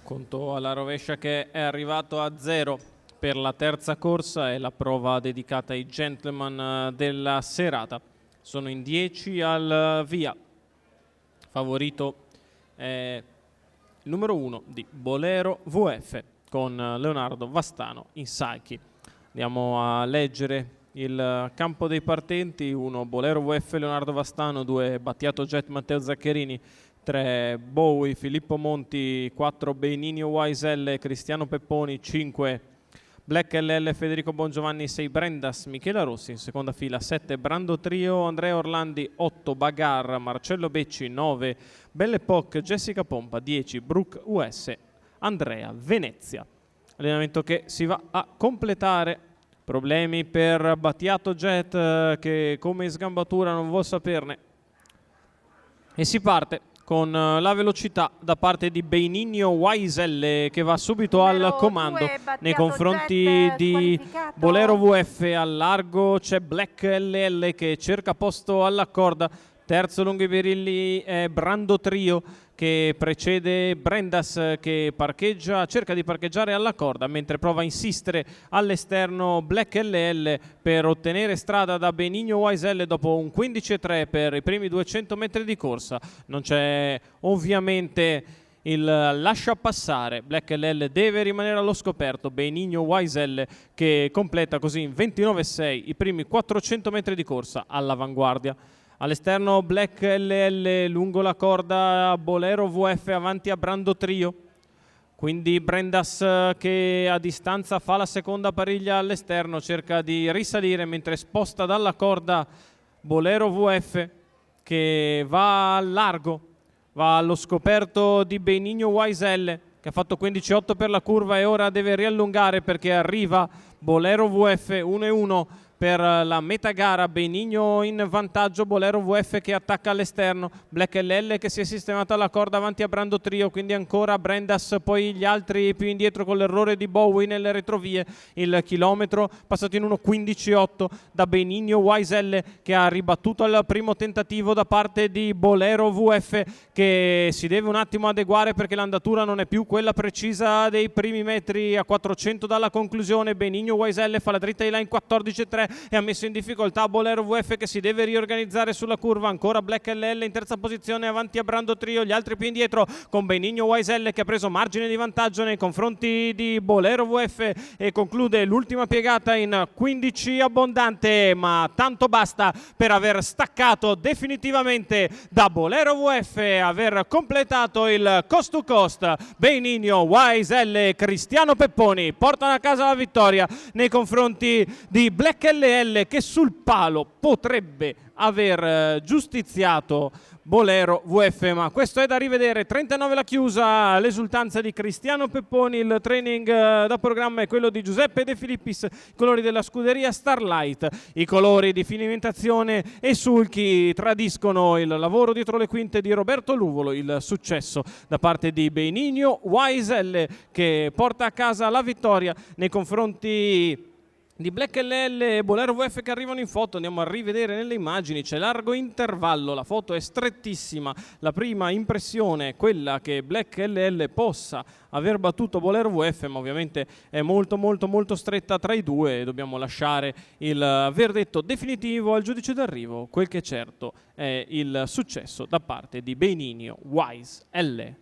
Conto alla rovescia che è arrivato a 0 per la terza corsa, è la prova dedicata ai gentleman della serata. Sono in 10 al via. Favorito è il numero 1 di Bolero VF con Leonardo Vastano in Psyche. Andiamo a leggere il campo dei partenti: 1 Bolero VF Leonardo Vastano, 2 Battiato Jet Matteo Zaccherini, 3 Bowie Filippo Monti, 4 Benigno Waiselle Cristiano Pepponi, 5 Black LL Federico Bongiovanni, 6 Brendas Michela Rossi in seconda fila, 7 Brando Trio Andrea Orlandi, 8 Bagar Marcello Becci, 9 Belle Epoque Jessica Pompa, 10 Brook US Andrea Venezia. Allenamento che si va a completare. Problemi per Battiato Jet che come sgambatura non vuol saperne. E si parte con la velocità da parte di Benigno Waiselle che va subito al comando nei confronti di Bolero VF. Al largo c'è Black LL che cerca posto alla corda. Terzo lungo i birilli è Brando Trio che precede Brendas che parcheggia, cerca di parcheggiare alla corda, mentre prova a insistere all'esterno Black LL per ottenere strada da Benigno Waiselle dopo un 15,3 per i primi 200 metri di corsa. Non c'è ovviamente il lascia passare, Black LL deve rimanere allo scoperto. Benigno Waiselle che completa così in 29,6 i primi 400 metri di corsa all'avanguardia. All'esterno Black LL lungo la corda, Bolero VF avanti a Brando Trio. Quindi Brendas che a distanza fa la seconda pariglia all'esterno, cerca di risalire mentre sposta dalla corda Bolero VF che va al largo, va allo scoperto di Benigno Waiselle che ha fatto 15,8 per la curva e ora deve riallungare perché arriva Bolero VF 1,1 per la metagara. Benigno in vantaggio, Bolero VF che attacca all'esterno, Black LL che si è sistemato alla corda avanti a Brando Trio, quindi ancora Brendas, poi gli altri più indietro con l'errore di Bowie nelle retrovie. Il chilometro passato in 1,15,8 da Benigno Waiselle che ha ribattuto al primo tentativo da parte di Bolero VF che si deve un attimo adeguare perché l'andatura non è più quella precisa dei primi metri a 400 dalla conclusione. Benigno Waiselle fa la dritta di là in 14,3 e ha messo in difficoltà Bolero VF che si deve riorganizzare sulla curva. Ancora Black LL in terza posizione avanti a Brando Trio, gli altri più indietro con Benigno Waiselle che ha preso margine di vantaggio nei confronti di Bolero VF e conclude l'ultima piegata in 15 abbondante, ma tanto basta per aver staccato definitivamente da Bolero VF, aver completato il coast to coast. Benigno Waiselle e Cristiano Pepponi portano a casa la vittoria nei confronti di Black LL che sul palo potrebbe aver giustiziato Bolero VF, ma questo è da rivedere. 39 la chiusa, l'esultanza di Cristiano Pepponi. Il training da programma è quello di Giuseppe De Filippis, i colori della scuderia Starlight, i colori di Finimentazione e Sulchi tradiscono il lavoro dietro le quinte di Roberto Luvolo, il successo da parte di Benigno Waiselle che porta a casa la vittoria nei confronti di Black LL e Bolero VF che arrivano in foto. Andiamo a rivedere nelle immagini, c'è largo intervallo, la foto è strettissima. La prima impressione è quella che Black LL possa aver battuto Bolero VF, ma ovviamente è molto stretta tra i due e dobbiamo lasciare il verdetto definitivo al giudice d'arrivo. Quel che è certo è il successo da parte di Benigno Waiselle.